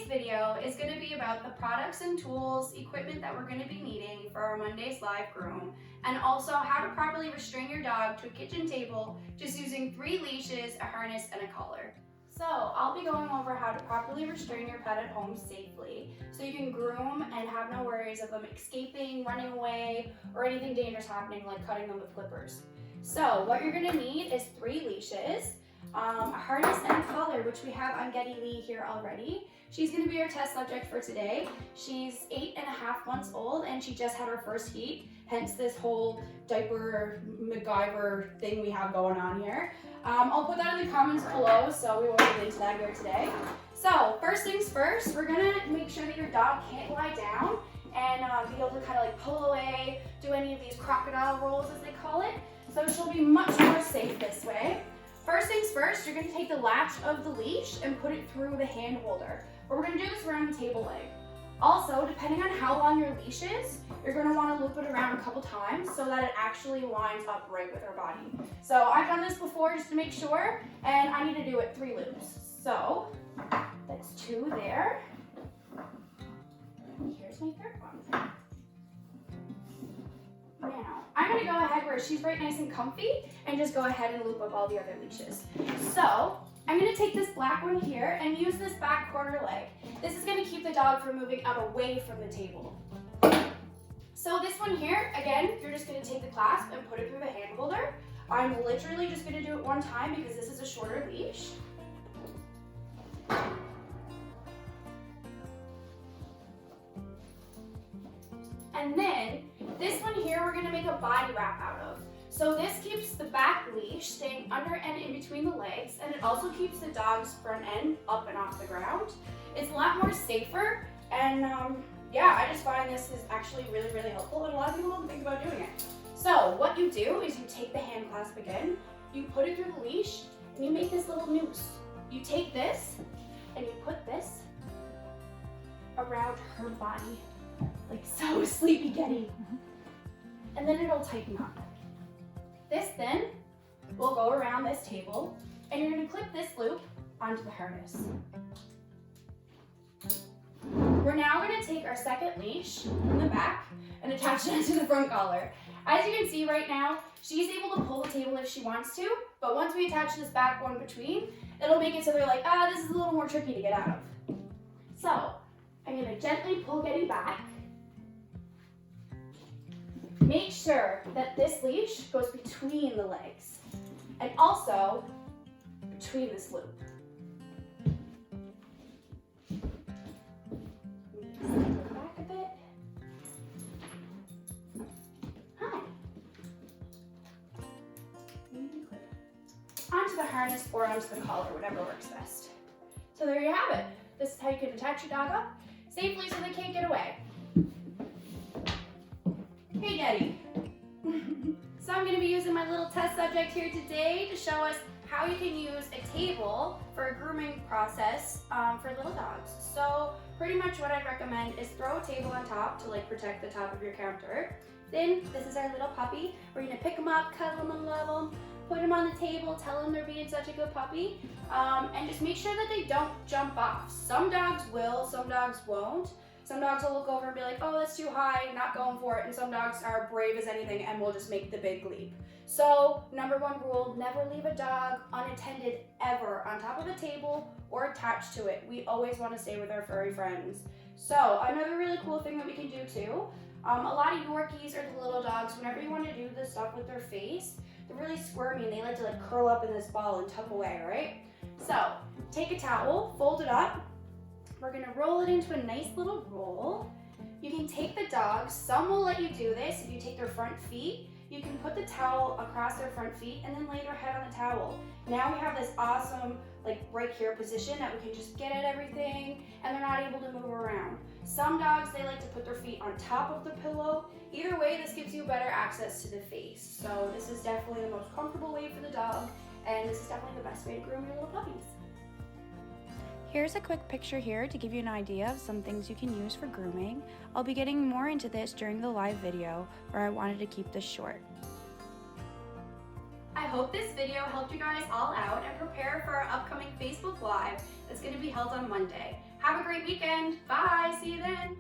video is going to be about the products and tools, equipment that we're going to be needing for our Monday's live groom, and also how to properly restrain your dog to a kitchen table just using 3 leashes, a harness, and a collar. So I'll be going over how to properly restrain your pet at home safely so you can groom and have no worries of them escaping, running away, or anything dangerous happening like cutting them with clippers. So what you're going to need is 3 leashes, a harness and a collar, which we have on Getty Lee here already. She's going to be our test subject for today. She's 8.5 months old and she just had her first heat, hence this whole diaper MacGyver thing we have going on here. I'll put that in the comments below, so we won't get into that here today. So first things first, we're going to make sure that your dog can't lie down and be able to kind of like pull away, do any of these crocodile rolls as they call it. So she'll be much more safe this way. First things first, you're going to take the latch of the leash and put it through the hand holder. But we're going to do this around the table leg. Also, depending on how long your leash is, you're going to want to loop it around a couple times so that it actually lines up right with her body. So I've done this before just to make sure, and I need to do it 3 loops. So that's 2 there. And here's my 3rd one. Now, I'm going to go ahead where she's right nice and comfy and just go ahead and loop up all the other leashes. So I'm going to take this black one here and use this back corner leg. This is going to keep the dog from moving out away from the table. So this one here, again, you're just going to take the clasp and put it through the hand holder. I'm literally just going to do it 1 time because this is a shorter leash. And then this one here, we're going to make a body wrap out of. So this keeps the back leash staying under and in between the legs, and it also keeps the dog's front end up and off the ground. It's a lot more safer, and yeah, I just find this is actually really, really helpful, and a lot of people don't think about doing it. So what you do is you take the hand clasp again, you put it through the leash, and you make this little noose. You take this, and you put this around her body, like so, Sleepy Getty. And then it'll tighten up. This then will go around this table, and you're going to clip this loop onto the harness. We're now going to take our 2nd leash from the back and attach it to the front collar. As you can see right now, she's able to pull the table if she wants to, but once we attach this back one between, it'll make it so they're like, this is a little more tricky to get out of. So I'm going to gently pull Getty back. Make sure that this leash goes between the legs and also between this loop. Go back a bit. Hi. Onto the harness or onto the collar, whatever works best. So there you have it. This is how you can attach your dog up safely so they can't get away. Hey Getty. So I'm going to be using my little test subject here today to show us how you can use a table for a grooming process for little dogs. So pretty much what I'd recommend is throw a table on top to like protect the top of your counter. Then this is our little puppy. We're going to pick them up, cuddle them and love them, put them on the table, tell them they're being such a good puppy, and just make sure that they don't jump off. Some dogs will, some dogs won't. Some dogs will look over and be like, oh, that's too high, not going for it. And some dogs are brave as anything and will just make the big leap. So #1 rule, never leave a dog unattended ever on top of a table or attached to it. We always want to stay with our furry friends. So another really cool thing that we can do too, a lot of Yorkies or the little dogs, whenever you want to do this stuff with their face, they're really squirmy and they like to like curl up in this ball and tuck away, right? So take a towel, fold it up. We're going to roll it into a nice little roll. You can take the dogs. Some will let you do this. If you take their front feet, you can put the towel across their front feet and then lay their head on the towel. Now we have this awesome, like right here position that we can just get at everything and they're not able to move around. Some dogs, they like to put their feet on top of the pillow. Either way, this gives you better access to the face. So this is definitely the most comfortable way for the dog, and this is definitely the best way to groom your little puppies. Here's a quick picture here to give you an idea of some things you can use for grooming. I'll be getting more into this during the live video, where I wanted to keep this short. I hope this video helped you guys all out and prepare for our upcoming Facebook Live that's going to be held on Monday. Have a great weekend. Bye. See you then.